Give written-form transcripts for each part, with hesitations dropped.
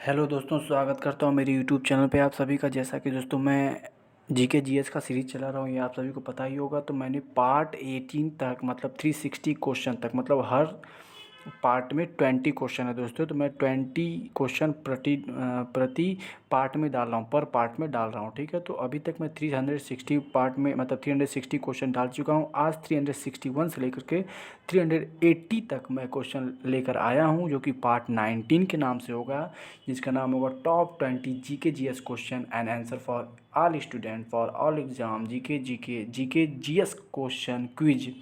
Hello दोस्तों, स्वागत करता हूँ मेरे यूट्यूब चैनल पे आप सभी का। जैसा कि दोस्तों मैं जीके जीएस का सीरीज़ चला रहा हूँ, ये आप सभी को पता ही होगा। तो मैंने पार्ट 18 तक मतलब 360 क्वेश्चन तक मतलब हर पार्ट में 20 क्वेश्चन है दोस्तों। तो मैं 20 क्वेश्चन प्रति पार्ट में डाल रहा हूँ, पर पार्ट में डाल रहा हूँ, ठीक है। तो अभी तक मैं 360 पार्ट में मतलब 360 क्वेश्चन डाल चुका हूँ। आज 361 से लेकर के 380 तक मैं क्वेश्चन लेकर आया हूँ, जो कि पार्ट 19 के नाम से होगा, जिसका नाम होगा top 20 GK GS question and answer for all student for all exam GK GS question quiz,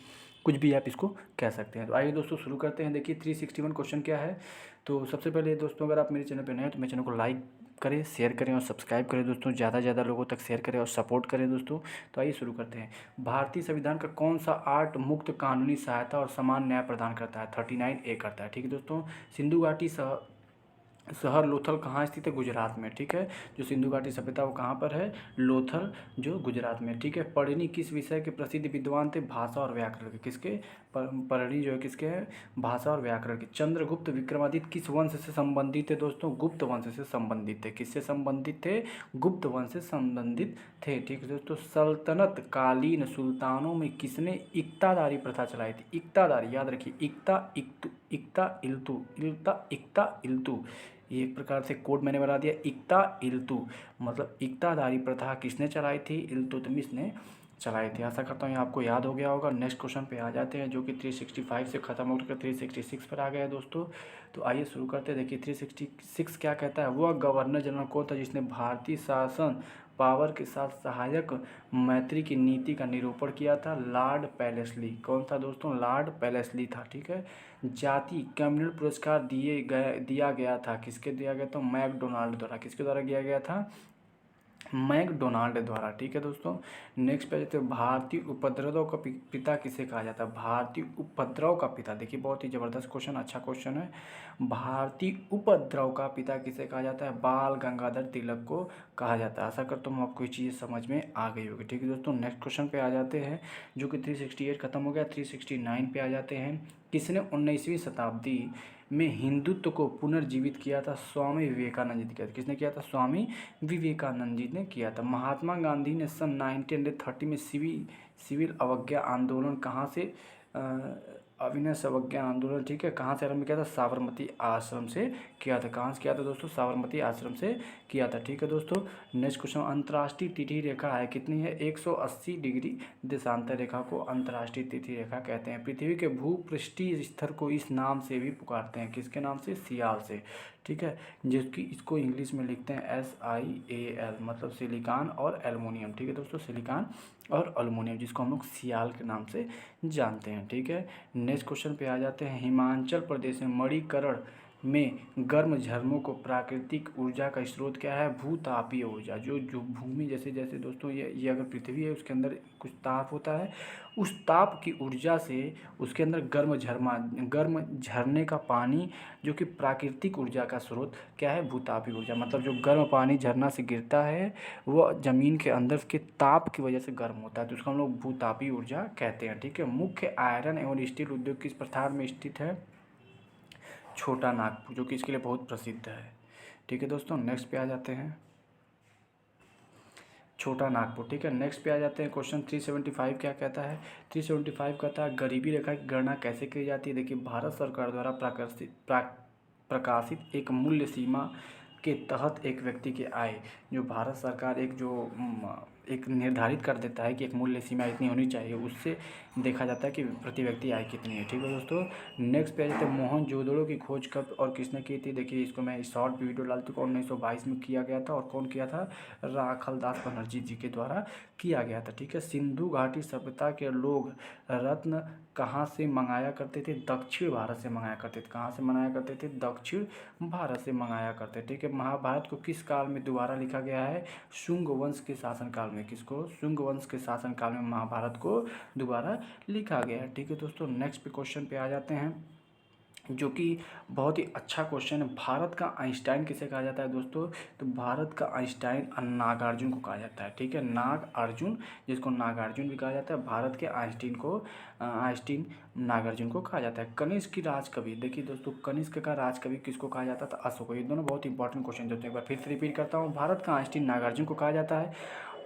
कुछ भी आप इसको कह सकते हैं। तो आइए दोस्तों शुरू करते हैं। देखिए 361 क्वेश्चन क्या है। तो सबसे पहले दोस्तों, अगर आप मेरे चैनल पर नए हैं तो मेरे चैनल को लाइक करें, शेयर करें और सब्सक्राइब करें दोस्तों। ज़्यादा से ज़्यादा लोगों तक शेयर करें और सपोर्ट करें दोस्तों। तो आइए शुरू करते हैं। भारतीय संविधान का कौन सा आर्ट मुक्त कानूनी सहायता और समान न्याय प्रदान करता है? 39A करता है, ठीक है दोस्तों। सिंधु घाटी शहर लोथल कहाँ स्थित है? गुजरात में, ठीक है। जो सिंधु घाटी सभ्यता वो कहाँ पर है? लोथल, जो गुजरात में, ठीक है। पढ़नी किस विषय के प्रसिद्ध विद्वान थे? भाषा और व्याकरण के। किसके? पढ़नी जो है किसके है? भाषा और व्याकरण के। चंद्रगुप्त विक्रमादित्य किस वंश से संबंधित थे दोस्तों? गुप्त वंश से संबंधित थे। किससे संबंधित थे? गुप्त वंश से संबंधित थे, ठीक है दोस्तों। सल्तनत कालीन सुल्तानों में किसने इक्तादारी प्रथा चलाई थी? इक्तादारी याद रखिए, इक्ता इल्तु, ये एक प्रकार से कोड मैंने बना दिया। इक्ता इल्तु मतलब इक्तादारी प्रथा किसने चलाई थी? इल्तुतमिश ने चलाई थी। आशा करता हूँ ये आपको याद हो गया होगा। नेक्स्ट क्वेश्चन पे आ जाते हैं, जो कि 365 से ख़त्म होकर 366 पर आ गया है दोस्तों। तो आइए शुरू करते हैं। देखिए 366 क्या कहता है? वह गवर्नर जनरल कौन था जिसने भारतीय शासन पावर के साथ सहायक मैत्री की नीति का निरूपण किया था? लॉर्ड पेलेस्ली। कौन था दोस्तों? लॉर्ड पेलेस्ली था, ठीक है। जाति कम्युनल पुरस्कार दिया गया था, किसके दिया गया था? मैकडोनाल्ड द्वारा। किसके द्वारा दिया गया था? मैकडोनाल्ड द्वारा, ठीक है दोस्तों। नेक्स्ट पे जाते हैं। भारतीय उपद्रव का पिता किसे कहा जाता है? भारतीय उपद्रव का पिता, देखिए बहुत ही ज़बरदस्त क्वेश्चन, अच्छा क्वेश्चन है। भारतीय उपद्रव का पिता किसे कहा जाता है? बाल गंगाधर तिलक को कहा जाता है। आशा करता हूँ आपको ये चीज़ें समझ में आ गई होगी, ठीक है दोस्तों। नेक्स्ट क्वेश्चन पे आ जाते हैं, जो कि 368 खत्म हो गया। 369 पे आ जाते हैं। किसने 19वीं शताब्दी में हिंदुत्व को पुनर्जीवित किया था? स्वामी विवेकानंद जी ने किया था। किसने किया था? स्वामी विवेकानंद जी ने किया था। महात्मा गांधी ने सन 1930 में सिविल अवज्ञा आंदोलन कहाँ से अविनय अवज्ञा आंदोलन, ठीक है, कहाँ से आरंभ किया था? साबरमती आश्रम से किया था। कहाँ से किया था दोस्तों? साबरमती आश्रम से किया था, ठीक है दोस्तों। Next question. अंतर्राष्ट्रीय तिथि रेखा है कितनी है? 180 डिग्री देशांतर रेखा को अंतर्राष्ट्रीय तिथि रेखा कहते हैं। पृथ्वी के भूपृष्ठीय स्तर को इस नाम से भी पुकारते हैं, किसके नाम से? सियाल से, ठीक है। जिसकी इसको इंग्लिश में लिखते हैं SIAL, मतलब सिलिकॉन और एल्युमिनियम, ठीक है दोस्तों। सिलिकॉन और एल्युमिनियम, जिसको हम लोग सियाल के नाम से जानते हैं, ठीक है। नेक्स्ट क्वेश्चन पे आ जाते हैं। हिमाचल प्रदेश में मणिकरण में गर्म झरनों को प्राकृतिक ऊर्जा का स्रोत क्या है? भूतापीय ऊर्जा। जो भूमि जैसे जैसे दोस्तों ये अगर पृथ्वी है, उसके अंदर कुछ ताप होता है, उस ताप की ऊर्जा से उसके अंदर गर्म झरने का पानी, जो कि प्राकृतिक ऊर्जा का स्रोत क्या है? भूतापीय ऊर्जा। मतलब जो गर्म पानी झरना से गिरता है वो ज़मीन के अंदर के ताप की वजह से गर्म होता है, तो उसको हम लोग भूतापीय ऊर्जा कहते हैं, ठीक है। मुख्य आयरन एवं स्टील उद्योग किस प्रदेश में स्थित है? छोटा नागपुर, जो कि इसके लिए बहुत प्रसिद्ध है, ठीक है दोस्तों। नेक्स्ट पे आ जाते हैं। छोटा नागपुर, ठीक है। नेक्स्ट पे आ जाते हैं। क्वेश्चन 375 क्या कहता है? 375 कहता है गरीबी रेखा की गणना कैसे की जाती है? देखिए भारत सरकार द्वारा प्रकाशित एक मूल्य सीमा के तहत एक व्यक्ति की आय, जो भारत सरकार एक निर्धारित कर देता है कि एक मूल्य सीमा इतनी होनी चाहिए, उससे देखा जाता है कि प्रति व्यक्ति आय कितनी है, ठीक है दोस्तों। नेक्स्ट पे आ जाते हैं। मोहनजोदड़ो की खोज कब और किसने की थी? देखिए इसको मैं शॉर्ट वीडियो डाल चुका हूँ। 1922 में किया गया था, और कौन किया था? राखलदास बनर्जी जी के द्वारा किया गया था, ठीक है। सिंधु घाटी सभ्यता के लोग रत्न कहाँ से मंगाया करते थे? दक्षिण भारत से मंगाया करते थे। कहाँ से मंगाया करते थे? दक्षिण भारत से मंगाया करते थे, ठीक है। महाभारत को किस काल में दोबारा लिखा गया है? शुंग वंश के शासनकाल में। किसको? शुंग वंश के शासनकाल में महाभारत को दोबारा लिखा गया है, ठीक है दोस्तों। नेक्स्ट पे क्वेश्चन पे आ जाते हैं। जो कि बहुत ही अच्छा क्वेश्चन है। भारत का आइंस्टाइन किसे कहा जाता है दोस्तों? तो भारत का आइंस्टाइन नागार्जुन को कहा जाता है। ठीक है, नागार्जुन, जिसको नागार्जुन भी कहा जाता है। भारत के आइंस्टीन को आइंस्टीन नागार्जुन को कहा जाता है। कनिष्क की राजकवि, देखिए दोस्तों, कनिष्क का राजकवि किसको कहा जाता था? अशोक। ये दोनों बहुत इंपॉर्टेंट क्वेश्चन दोस्तों। एक बार फिर से रिपीट करता हूँ, भारत का आइंस्टीन नागार्जुन को कहा जाता है,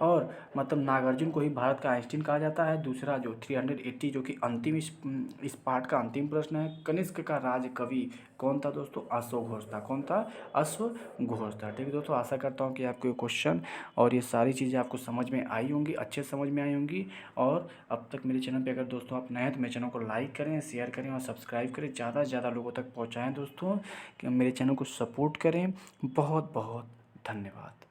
और मतलब नागार्जुन को ही भारत का आइंस्टीन कहा जाता है। दूसरा जो 380, जो कि अंतिम इस पार्ट का अंतिम प्रश्न है, कनिष्क का राजकवि कौन था दोस्तों? अश्वघोष था। कौन था? अश्वघोष था। ठीक है दोस्तों, आशा करता हूँ कि आपको ये क्वेश्चन और ये सारी चीज़ें आपको समझ में आई होंगी, अच्छे समझ में आई होंगी। और अब तक मेरे चैनल पे अगर दोस्तों आप नए हैं तो मेरे चैनल को लाइक करें, शेयर करें और सब्सक्राइब करें, ज़्यादा से ज़्यादा लोगों तक पहुँचाएँ दोस्तों, कि मेरे चैनल को सपोर्ट करें। बहुत बहुत धन्यवाद।